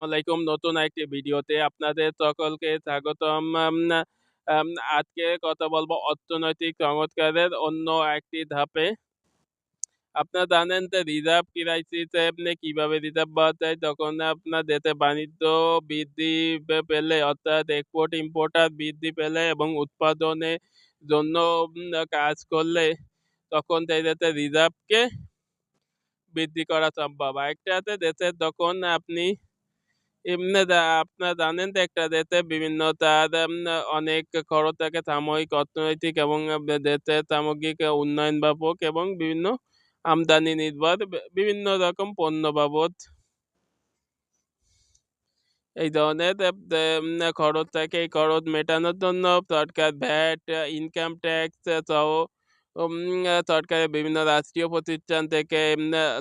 আলাইকুম। নতুন একটি ভিডিওতে আপনাদের সকলকে স্বাগতম। আম আজকে কথা বলবো অর্থনৈতিক চমৎকারের অন্য একটি ধাপে। আপনারা জানেন যে রিজার্ভ ক্রাইসিসে কিভাবে রিজার্ভ পাওয়া যায়, যখন আপনার দেশে বাণিজ্য বৃদ্ধি পেলে অর্থাৎ এক্সপোর্ট ইম্পোর্টার বৃদ্ধি পেলে এবং উৎপাদনের জন্য কাজ করলে তখন সেই দেশের রিজার্ভকে বৃদ্ধি করা সম্ভব। আরেকটা আছে দেশের যখন আপনি আপনারা জানেন যে একটা দেশে বিভিন্ন তার অনেক খরচ থাকে সাময়িক, অর্থনৈতিক এবং দেশের সামগ্রিক উন্নয়ন ব্যাপক এবং বিভিন্ন আমদানি নির্ভর বিভিন্ন রকম পণ্য বাবদ এই ধরনের খরচ থাকে। এই খরচ মেটানোর জন্য সরকার ভ্যাট, ইনকাম ট্যাক্স সহ সরকারের বিভিন্ন রাষ্ট্রীয় প্রতিষ্ঠান থেকে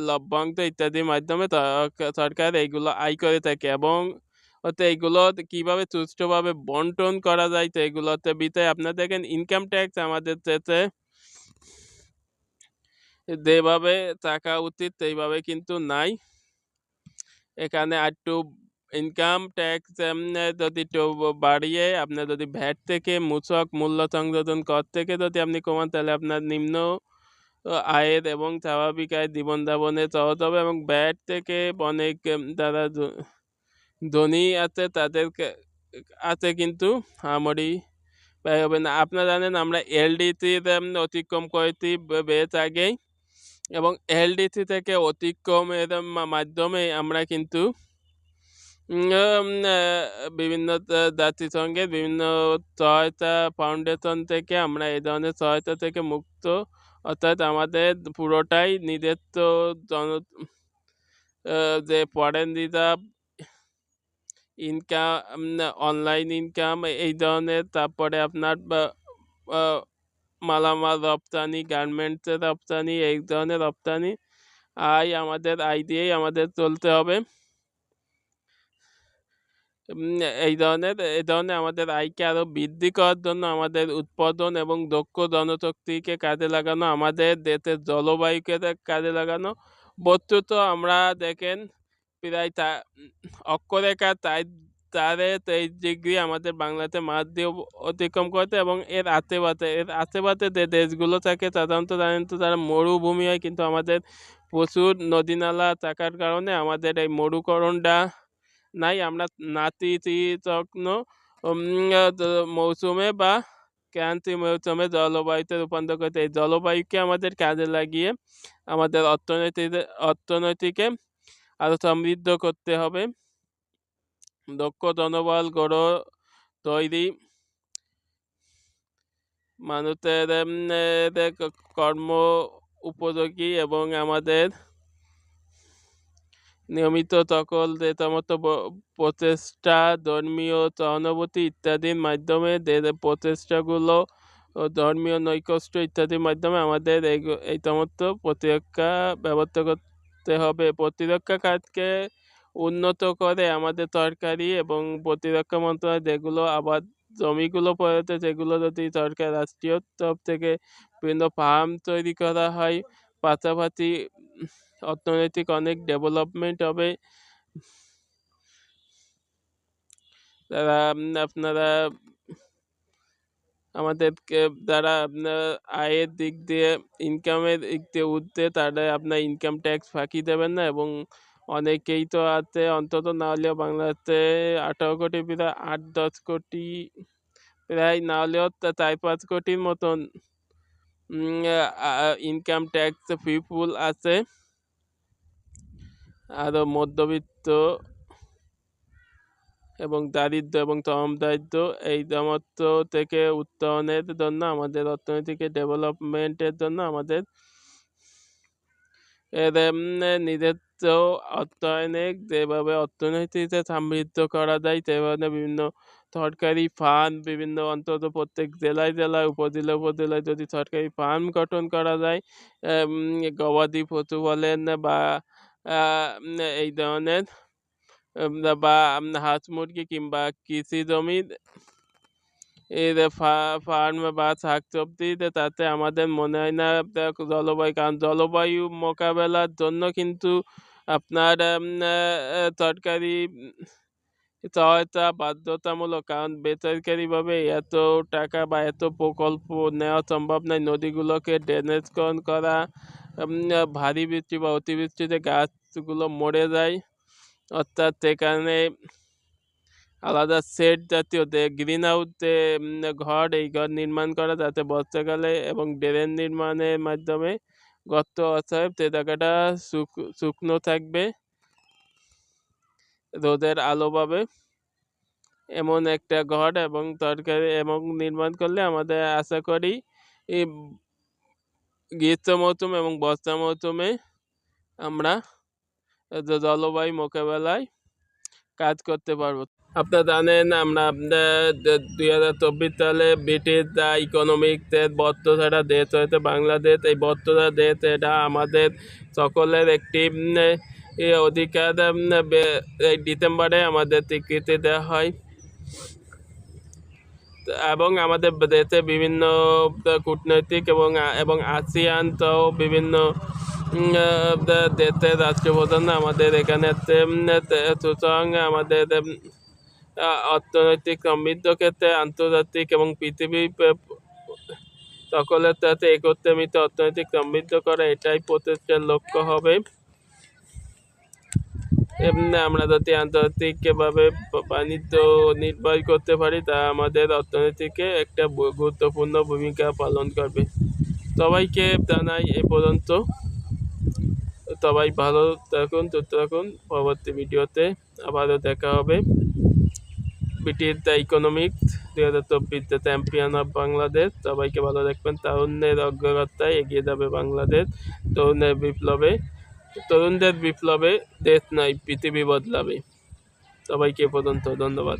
লভ্যাংশ ইত্যাদির মাধ্যমে সরকার এইগুলো আয় করে থাকে এবং এইগুলো কিভাবে সুষ্ঠুভাবে বন্টন করা যায় তো এগুলোতে বিষয়ে আপনারা দেখেন ইনকাম ট্যাক্স আমাদের দেশে যেভাবে থাকা উচিত সেইভাবে কিন্তু নাই। এখানে একটু ইনকাম ট্যাক্স যদি একটু বাড়িয়ে আপনার যদি ভ্যাট থেকে মূসক মূল্য সংযোজন কর থেকে যদি আপনি কমান তাহলে আপনার নিম্ন আয়ের এবং স্বাভাবিক আয়ের জীবনযাপনে সহজ হবে এবং ভ্যাট থেকে অনেক যারা ধনী আছে তাদের আছে কিন্তু আহামরি ব্যয় হবে না। আপনারা জানেন আমরা এলডিসির অতিক্রম করেছি বেশ আগেই এবং এলডিসি থেকে অতিক্রমের মাধ্যমে আমরা কিন্তু বিভিন্ন জাতিসংঘের বিভিন্ন সহায়তা ফাউন্ডেশন থেকে আমরা এই ধরনের সহায়তা থেকে মুক্ত, অর্থাৎ আমাদের পুরোটাই নিজস্ব যে foreign reserve income, online income এই ধরনের, তারপরে আপনার মালামাল রপ্তানি, গার্মেন্টসের রপ্তানি, এই ধরনের রপ্তানি আমাদের আয় দিয়েই আমাদের চলতে হবে। এই ধরনের আমাদের আয়কে আরও বৃদ্ধি করার জন্য আমাদের উৎপাদন এবং দক্ষ জনশক্তিকে কাজে লাগানো, আমাদের দেশের জলবায়ুকে কাজে লাগানো। বস্তুত আমরা দেখেন প্রায় অক্ষরেখা 23 ডিগ্রি আমাদের বাংলাতে মাছ দিয়ে অতিক্রম করতে এবং এর আশেপাশে যে দেশগুলো থাকে সাধারণত জানেন তো তারা মরুভূমি হয়, কিন্তু আমাদের প্রচুর নদী নালা থাকার কারণে আমাদের এই মরুকরণটা নাই। আমরা নাতিশীতোষ্ণ মৌসুমে বা ক্রান্তীয় মৌসুমে জলবায়ুতে রূপান্তর করতে, এই জলবায়ুকে আমাদের কাজে লাগিয়ে আমাদের অর্থনীতিকে আরও সমৃদ্ধ করতে হবে। দক্ষ জনবল তৈরি, মানুষের কর্ম উপযোগী এবং আমাদের নিয়মিত সকল যে সমস্ত প্রচেষ্টা, ধর্মীয় সহানুভূতি ইত্যাদির মাধ্যমে প্রচেষ্টাগুলো, ধর্মীয় নৈকট্য ইত্যাদির মাধ্যমে আমাদের এই সমস্ত প্রতিরক্ষা ব্যবস্থা করতে হবে। প্রতিরক্ষা কাজকে উন্নত করে আমাদের সরকারি এবং প্রতিরক্ষা মন্ত্রণালয় যেগুলো আবার জমিগুলো পড়েছে সেগুলো যদি সরকার রাষ্ট্রীয় তরফ থেকে বিভিন্ন ফার্ম তৈরি করা হয়, পাশাপাশি অর্থনৈতিক অনেক ডেভেলপমেন্ট হবে। তারা আপনারা আমাদেরকে যারা আপনার আয়ের দিক দিয়ে ইনকামের দিক দিয়ে উঠতে, তারা আপনার ইনকাম ট্যাক্স ফাঁকি দেবেন না এবং অনেকেই তো আছে অন্তত না হলেও বাংলাতে 18 কোটি প্রায় 8-10 কোটি প্রায় না হলেও 4-5 কোটির মতন ইনকাম ট্যাক্স পিপুল আছে। আরও মধ্যবিত্ত এবং দারিদ্র এবং চরম দারিদ্র এই সমস্ত থেকে উত্তরণের জন্য আমাদের অর্থনৈতিক ডেভেলপমেন্টের জন্য আমাদের নিজস্ব অর্থায়নে যেভাবে অর্থনীতিতে সমৃদ্ধ করা যায় সেভাবে বিভিন্ন সরকারি ফান্ড, বিভিন্ন অন্তত প্রত্যেক জেলায় উপজেলায় যদি সরকারি ফার্ম গঠন করা যায়, গবাদি পশু বলেন বা এই ধরনের বা হাঁস মুরগি কিংবা কৃষি জমি ফার্ম বা শাকসবজি, তাতে আমাদের মনে হয় না জলবায়ু, কারণ জলবায়ু মোকাবেলার জন্য কিন্তু আপনার সরকারি সহায়তা বাধ্যতামূলক, কারণ বেসরকারিভাবে এত টাকা বা এত প্রকল্প নেওয়া সম্ভব নয়। নদীগুলোকে ড্রেনেজকরণ করা, ভারী বৃষ্টি বা অতিবৃষ্টিতে গাছগুলো মরে যায়, অর্থাৎ সেখানে আলাদা সেট জাতীয় গ্রিন হাউস ঘর, এই ঘর নির্মাণ করা যাতে বর্ষাকালে এবং ড্রেন নির্মাণের মাধ্যমে গর্ত অতএব সে জায়গাটা শুকনো থাকবে, রোদের আলো পাবে, এমন একটা ঘর এবং তরকারি এবং নির্মাণ করলে আমাদের আশা করি এই গ্রীষ্ম মৌসুম এবং বর্ষা মৌসুমে আমরা জলবায়ু মোকাবেলায় কাজ করতে পারবো। আপনারা জানেন আমরা 2024 সালে ব্রিটিশ দ্য ইকোনমিক্সের 72টা দেশ হয়েছে বাংলাদেশ। এই 72টা দেশ এটা আমাদের সকলের একটি অধিকার। এই ডিসেম্বরে আমাদের স্বীকৃতি দেওয়া হয় এবং আমাদের দেশে বিভিন্ন কূটনৈতিক এবং আসিয়ান সহ বিভিন্ন দেশের রাষ্ট্রপ্রধান আমাদের এখানে সুতরাং আমাদের অর্থনৈতিক সমৃদ্ধ ক্ষেত্রে আন্তর্জাতিক এবং পৃথিবীর সকলের সাথে একত্রে মিলে অর্থনৈতিক সমৃদ্ধ করা, এটাই প্রচেষ্টার লক্ষ্য হবে। এমনি আমরা যদি আন্তর্জাতিকভাবে বাণিজ্য নির্ভর করতে পারি তা আমাদের অর্থনীতিকে একটা গুরুত্বপূর্ণ ভূমিকা পালন করবে। সবাইকে জানাই এ পর্যন্ত, সবাই ভালো থাকুন, সুস্থ থাকুন। পরবর্তী ভিডিওতে আবারও দেখা হবে। British the economics 2024 the champion of Bangladesh. সবাইকে ভালো রাখবেন। তারুণ্যের অগ্রযাত্রায় এগিয়ে যাবে বাংলাদেশ। তরুণদের বিপ্লবে দেশ নয় পৃথিবী বদলাবে। সবাইকে পর্যন্ত ধন্যবাদ।